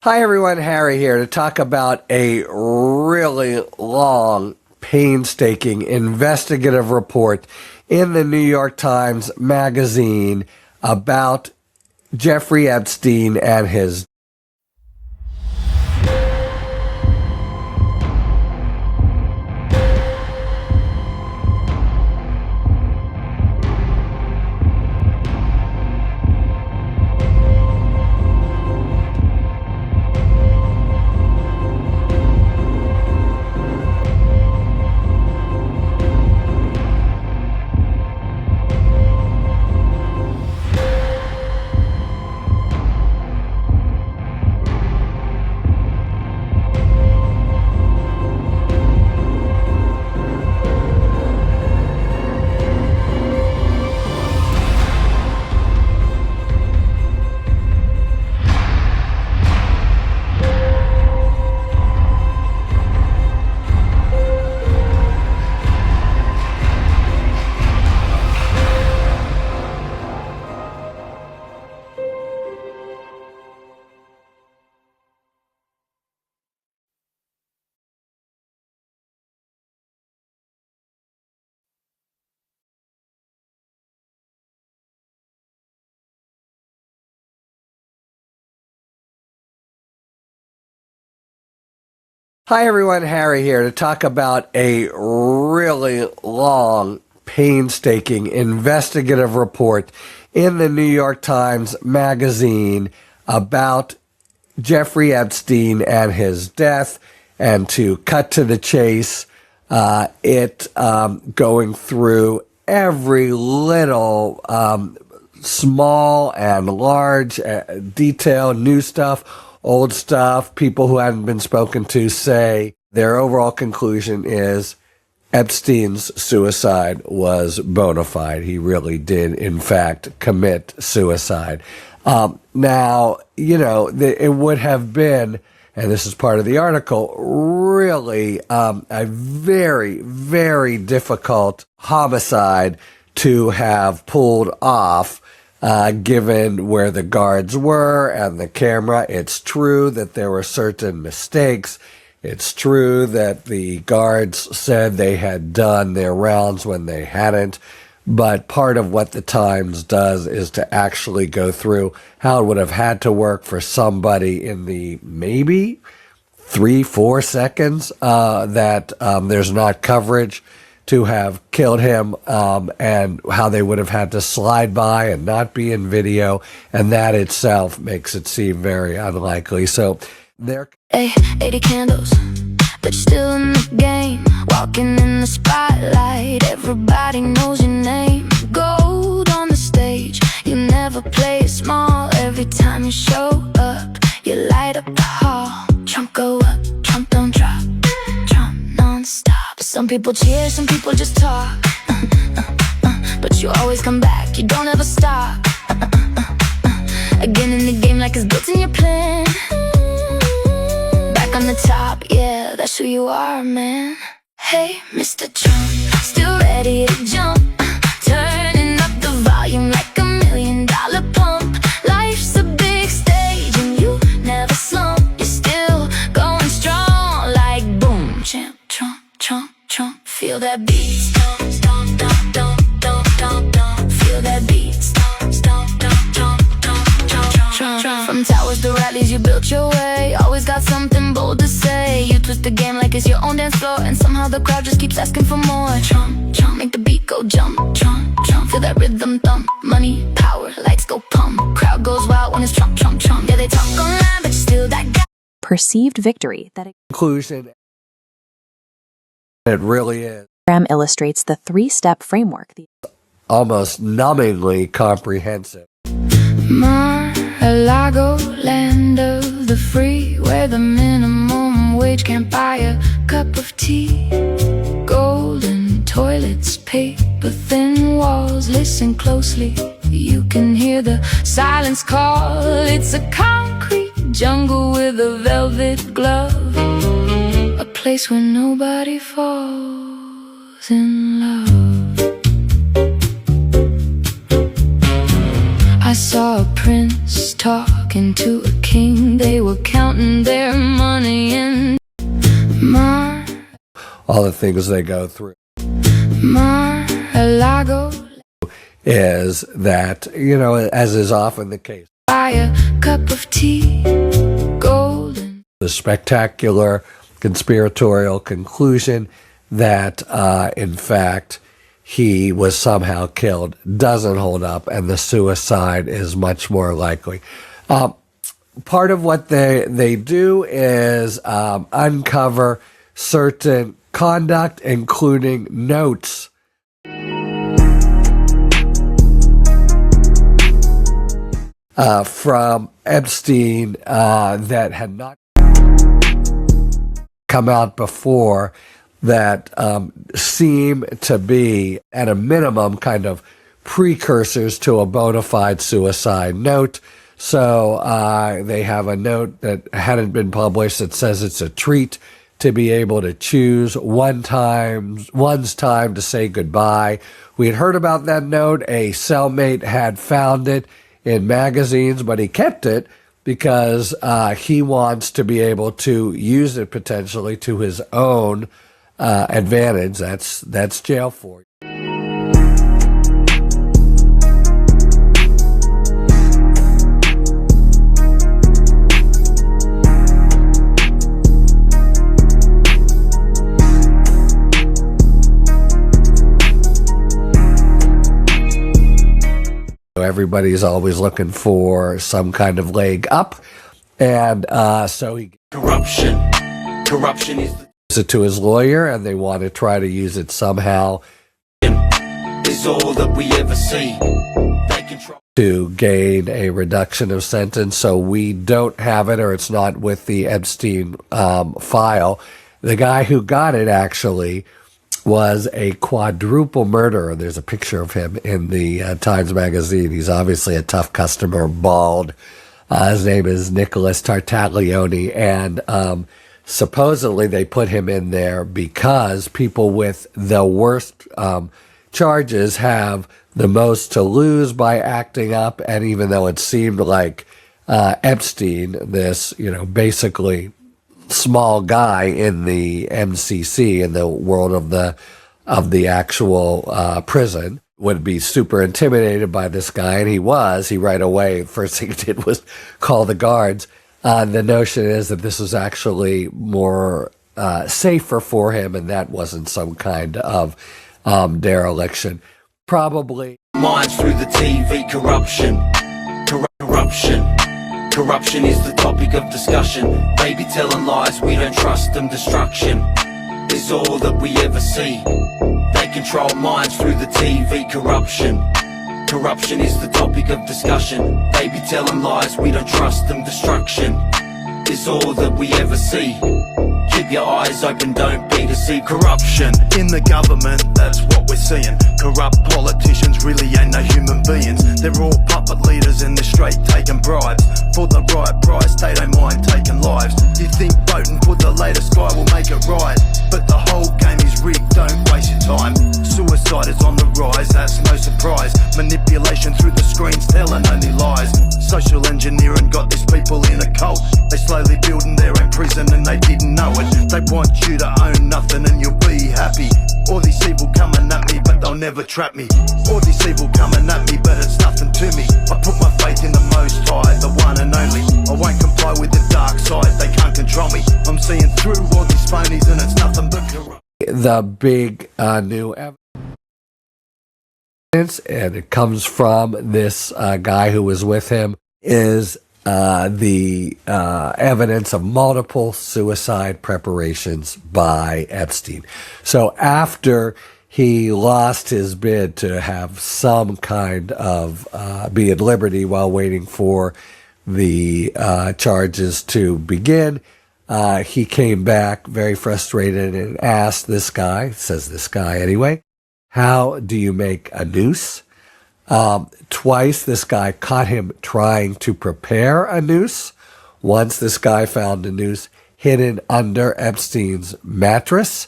Hi everyone, Harry here to talk about a really long, painstaking investigative report in the New York Times Magazine about Jeffrey Epstein and his Hi everyone, Harry here to talk about a really long, painstaking investigative report in the New York Times Magazine about Jeffrey Epstein and his death. And to cut to the chase, going through every little small and large detail, new stuff, old stuff. People who haven't been spoken to say their overall conclusion is Epstein's suicide was bona fide. He really did, in fact, commit suicide. Now, it would have been, and this is part of the article, really a very, very difficult homicide to have pulled off, given where the guards were and the camera. It's true that there were certain mistakes. It's true that the guards said they had done their rounds when they hadn't. But part of what the Times does is to actually go through how it would have had to work for somebody in the maybe 3-4 seconds that there's not coverage to have killed him, and how they would have had to slide by and not be in video, and that itself makes it seem very unlikely. So there. Hey, 80 candles, but you're still in the game. Walking in the spotlight, everybody knows your name. Gold on the stage, you never play it small. Every time you show up, you light up the hall. Trump go up, Trump don't drop, Trump non-stop. Some people cheer, some people just talk, but you always come back, you don't ever stop. Again in the game like it's built in your plan. Back on the top, yeah, that's who you are, man. Hey, Mr. Trump, still ready to jump, turning up the volume like $1 million pump. Life's a big stage and you never slump. You're still going strong like boom, champ, Trump, Trump, Trump. Feel that beat, stomp, stomp, stomp, stomp, stomp, stomp, stomp. Feel that beat, stomp, stomp, stomp, stomp, stomp, stomp, Trump, Trump. From towers to rallies, you built your way. Always got something bold to say. You twist the game like it's your own dance floor, and somehow the crowd just keeps asking for more. Trump, Trump, make the beat go jump. Trump, Trump, feel that rhythm thump. Money, power, lights go pump. Crowd goes wild when it's Trump, Trump, Trump. Yeah, they talk online, but you're still that guy. Perceived victory that Conclusion. It really is. program illustrates the three-step framework. Almost numbingly comprehensive. Mar-a-Lago, land of the free, where the minimum wage can't buy a cup of tea. Golden toilets, paper-thin walls. Listen closely, you can hear the silence call. It's a concrete jungle with a velvet glove, a place where nobody falls in love. I I saw a prince talking to a king. They were counting their money and all the things they go through. Mar-a-Lago. Is that, you know, as is often the case, Buy a cup of tea, golden. the spectacular conspiratorial conclusion that, in fact, he was somehow killed doesn't hold up, and the suicide is much more likely. Part of what they do is uncover certain conduct, including notes from Epstein that had not come out before, that seem to be, at a minimum, kind of precursors to a bona fide suicide note. So they have a note that hadn't been published that says it's a treat to be able to choose one's time to say goodbye. We had heard about that note. A cellmate had found it in magazines, but he kept it because he wants to be able to use it potentially to his own advantage. That's jail for you. Everybody's always looking for some kind of leg up, and so he Corruption is it to his lawyer, and they want to try to use it somehow is all that we ever see. They control to gain a reduction of sentence. So we don't have it, or it's not with the Epstein file. The guy who got it actually was a quadruple murderer. There's a picture of him in the Times Magazine. He's obviously a tough customer, bald. His name is Nicholas Tartaglione, and supposedly they put him in there because people with the worst charges have the most to lose by acting up. And even though it seemed like Epstein, this, basically small guy in the MCC, in the world of the actual prison, would be super intimidated by this guy, and he right away, first thing he did was call the guards. The notion is that this was actually more safer for him, and that wasn't some kind of dereliction. Probably minds through the TV. Corruption is the topic of discussion. Baby telling lies, we don't trust them. Destruction is all that we ever see. They control minds through the TV. Corruption is the topic of discussion. Baby telling lies, we don't trust them. Destruction is all that we ever see. Keep your eyes open, don't be deceived. Corruption in the government, that's what we're seeing. Corrupt politicians really ain't no human beings. They're all puppet leaders and they're straight taking bribes. For the right price, they don't mind taking lives. You think voting for the latest guy will make it right, but the whole game is rigged, don't waste your time. Suicide is on the rise, that's no surprise. Manipulation through the screens telling only lies. Social engineering got these people in a cult. They slowly building their own prison and they didn't know it. They want you to own nothing and you'll be happy. All these evil coming at me, but they'll never trap me. All these evil coming at me, but it's nothing to me. I put my faith in the Most High, the one and only. I won't comply with the dark side, they can't control me. I'm seeing through all these phonies and it's nothing but corrupt. the big new evidence, and it comes from this guy who was with him, is the evidence of multiple suicide preparations by Epstein. So after he lost his bid to have some kind of be at liberty while waiting for the charges to begin, he came back very frustrated and asked this guy, says this guy anyway, how do you make a noose? Twice this guy caught him trying to prepare a noose. Once this guy found a noose hidden under Epstein's mattress.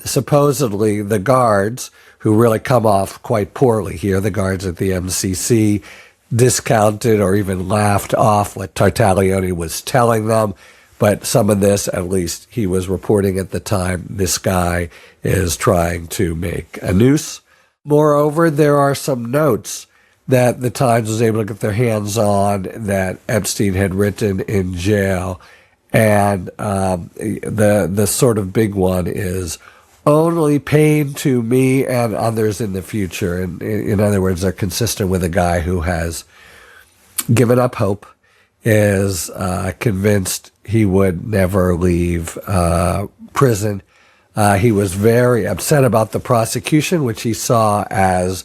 Supposedly the guards, who really come off quite poorly here, the guards at the MCC, discounted or even laughed off what Tartaglione was telling them. But some of this, at least he was reporting at the time, this guy is trying to make a noose. Moreover, there are some notes that the Times was able to get their hands on that Epstein had written in jail. And the sort of big one is only pain to me and others in the future. And in other words, they're consistent with a guy who has given up hope, is convinced he would never leave prison. He was very upset about the prosecution, which he saw as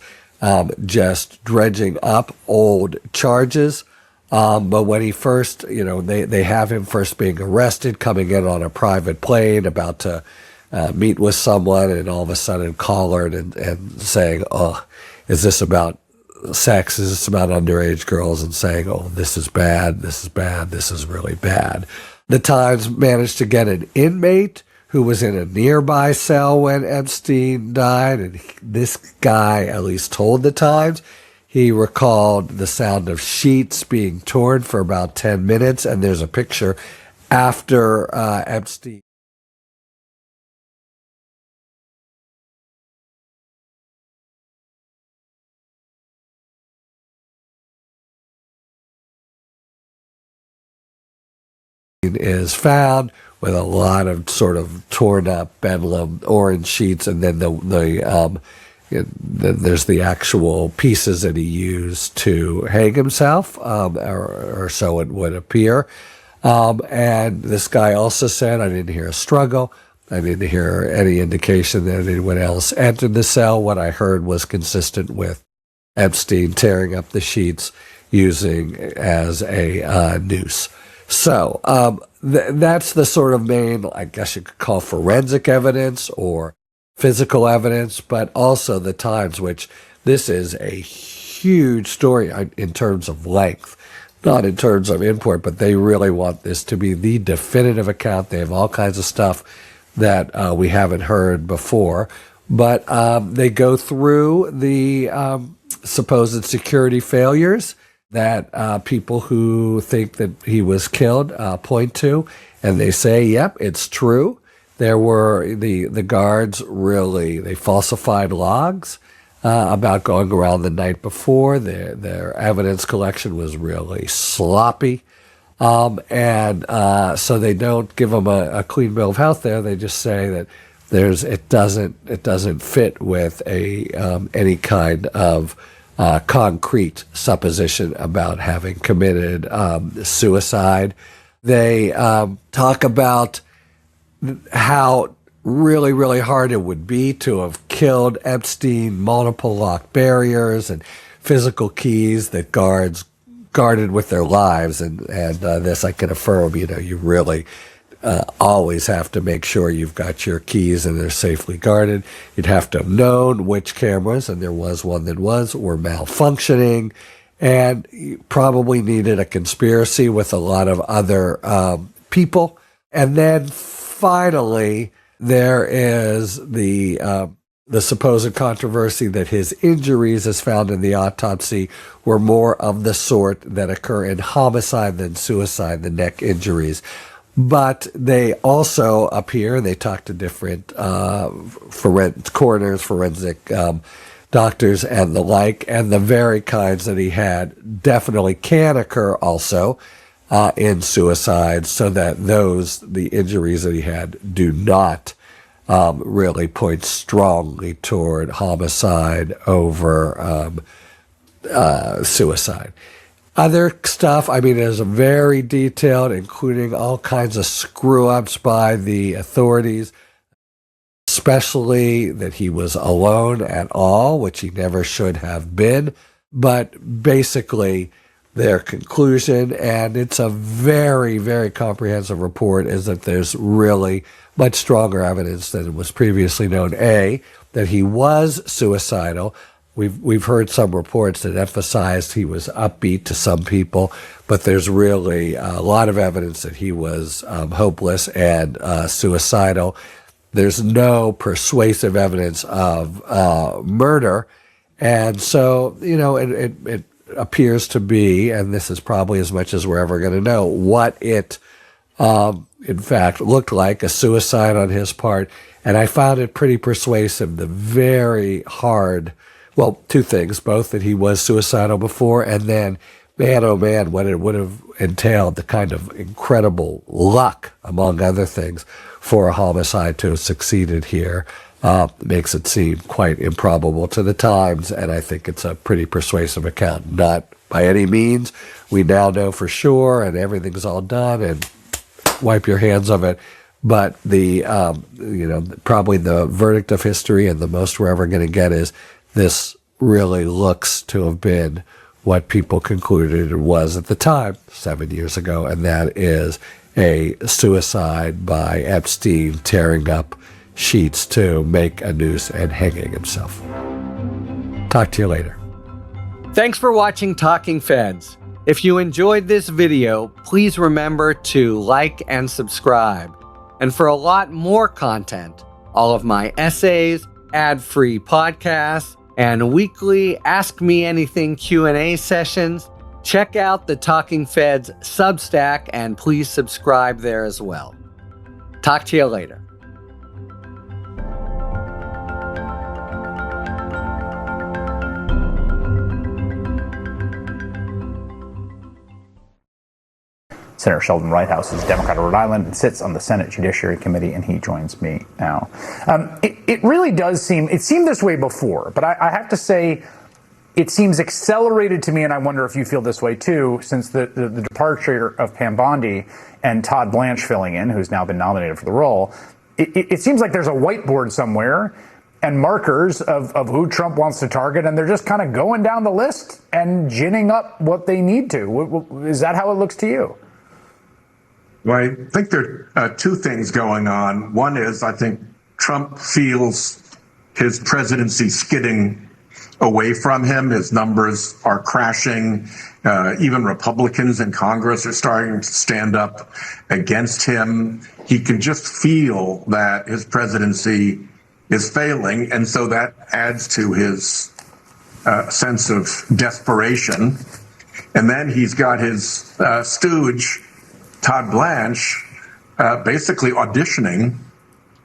just dredging up old charges. But when he first, they have him first being arrested, coming in on a private plane, about to meet with someone, and all of a sudden collared and saying, "Oh, is this about sex? Is this about underage girls?" And saying, "Oh, this is bad, this is bad, this is really bad." The Times managed to get an inmate who was in a nearby cell when Epstein died, and this guy at least told the Times he recalled the sound of sheets being torn for about 10 minutes, and there's a picture after Epstein is found with a lot of sort of torn up bedlam orange sheets, and then there's the actual pieces that he used to hang himself, or so it would appear. And this guy also said, "I didn't hear a struggle. I didn't hear any indication that anyone else entered the cell. What I heard was consistent with Epstein tearing up the sheets using as a noose." So that's the sort of main, I guess you could call, forensic evidence or physical evidence, but also the Times, which this is a huge story in terms of length, not in terms of import, but they really want this to be the definitive account. They have all kinds of stuff that we haven't heard before, but they go through the supposed security failures that people who think that he was killed point to, and they say, yep, it's true. There were the guards they falsified logs about going around the night before. Their evidence collection was really sloppy. And so they don't give them a clean bill of health there. They just say that it doesn't fit with any kind of concrete supposition about having committed suicide. They talk about how really, really hard it would be to have killed Epstein, multiple lock barriers and physical keys that guards guarded with their lives. And this I can affirm, you really always have to make sure you've got your keys and they're safely guarded. You'd have to have known which cameras, and there was one that were malfunctioning, and you probably needed a conspiracy with a lot of other people. And then finally, there is the supposed controversy that his injuries, as found in the autopsy, were more of the sort that occur in homicide than suicide, the neck injuries. But they also appear, and they talk to different coroners, forensic doctors, and the like, and the very kinds that he had definitely can occur also in suicide, so that the injuries that he had do not really point strongly toward homicide over suicide. Other stuff, is very detailed, including all kinds of screw-ups by the authorities, especially that he was alone at all, which he never should have been. But basically, their conclusion, and it's a very, very comprehensive report, is that there's really much stronger evidence than was previously known. A, that he was suicidal. We've heard some reports that emphasized he was upbeat to some people, but there's really a lot of evidence that he was hopeless and suicidal. There's no persuasive evidence of murder, and so it appears to be, and this is probably as much as we're ever going to know, what it, in fact, looked like, a suicide on his part. And I found it pretty persuasive, the very hard, well, two things, both that he was suicidal before, and then, man, oh man, what it would have entailed, the kind of incredible luck, among other things, for a homicide to have succeeded here. Makes it seem quite improbable to the times, and I think it's a pretty persuasive account. Not by any means, we now know for sure, and everything's all done, and wipe your hands of it. But the, probably the verdict of history and the most we're ever going to get is this really looks to have been what people concluded it was at the time, 7 years ago, and that is a suicide by Epstein tearing up sheets to make a noose and hanging himself. Talk to you later. Thanks for watching Talking Feds. If you enjoyed this video, please remember to like and subscribe. And for a lot more content, all of my essays, ad-free podcasts, and weekly Ask Me Anything Q&A sessions, check out the Talking Feds Substack and please subscribe there as well. Talk to you later. Senator Sheldon Whitehouse is a Democrat of Rhode Island and sits on the Senate Judiciary Committee, and he joins me now. It really does seem, it seemed this way before, but I have to say it seems accelerated to me, and I wonder if you feel this way too, since the departure of Pam Bondi and Todd Blanche filling in, who's now been nominated for the role. It seems like there's a whiteboard somewhere and markers of who Trump wants to target, and they're just kind of going down the list and ginning up what they need to. Is that how it looks to you? Well, I think there are two things going on. One is I think Trump feels his presidency skidding away from him. His numbers are crashing. Even Republicans in Congress are starting to stand up against him. He can just feel that his presidency is failing, and so that adds to his sense of desperation. And then he's got his stooge, Todd Blanche, basically auditioning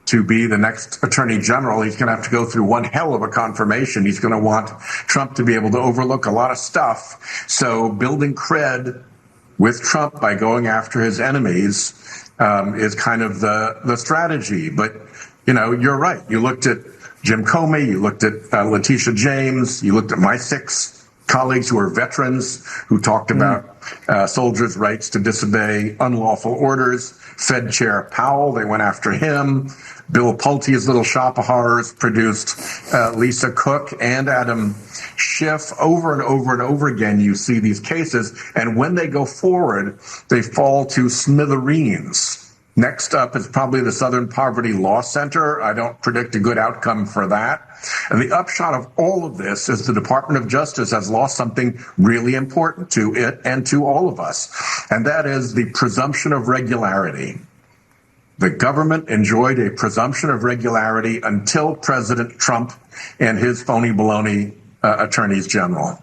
to be the next attorney general. He's going to have to go through one hell of a confirmation. He's going to want Trump to be able to overlook a lot of stuff. So building cred with Trump by going after his enemies is kind of the strategy. But, you know, you're right. You looked at Jim Comey, you looked at Letitia James, you looked at my 6 colleagues who are veterans who talked about soldiers' rights to disobey unlawful orders. Fed Chair Powell, they went after him. Bill Pulte's Little Shop of Horrors produced Lisa Cook and Adam Schiff. Over and over and over again, you see these cases, and when they go forward, they fall to smithereens. Next up is probably the Southern Poverty Law Center. I don't predict a good outcome for that. And the upshot of all of this is the Department of Justice has lost something really important to it and to all of us, and that is the presumption of regularity. The government enjoyed a presumption of regularity until President Trump and his phony baloney attorneys general.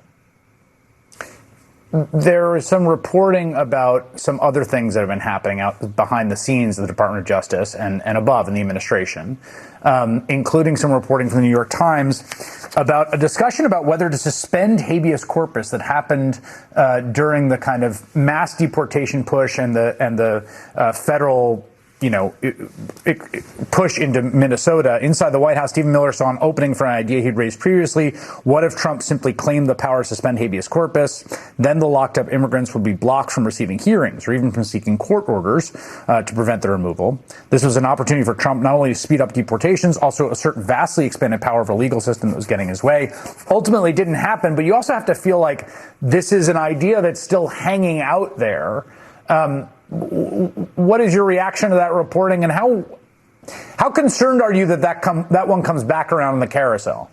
There is some reporting about some other things that have been happening out behind the scenes of the Department of Justice and above in the administration, including some reporting from the New York Times about a discussion about whether to suspend habeas corpus that happened during the kind of mass deportation push and the federal push into Minnesota. Inside the White House, Stephen Miller saw an opening for an idea he'd raised previously. What if Trump simply claimed the power to suspend habeas corpus? Then the locked up immigrants would be blocked from receiving hearings or even from seeking court orders to prevent their removal. This was an opportunity for Trump not only to speed up deportations, also assert vastly expanded power of a legal system that was getting his way. Ultimately, it didn't happen, but you also have to feel like this is an idea that's still hanging out there. What is your reaction to that reporting, and how concerned are you that one comes back around in the carousel?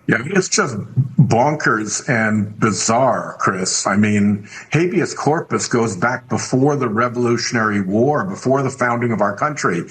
Yeah, it's just bonkers and bizarre, Chris. I mean, habeas corpus goes back before the Revolutionary War, before the founding of our country.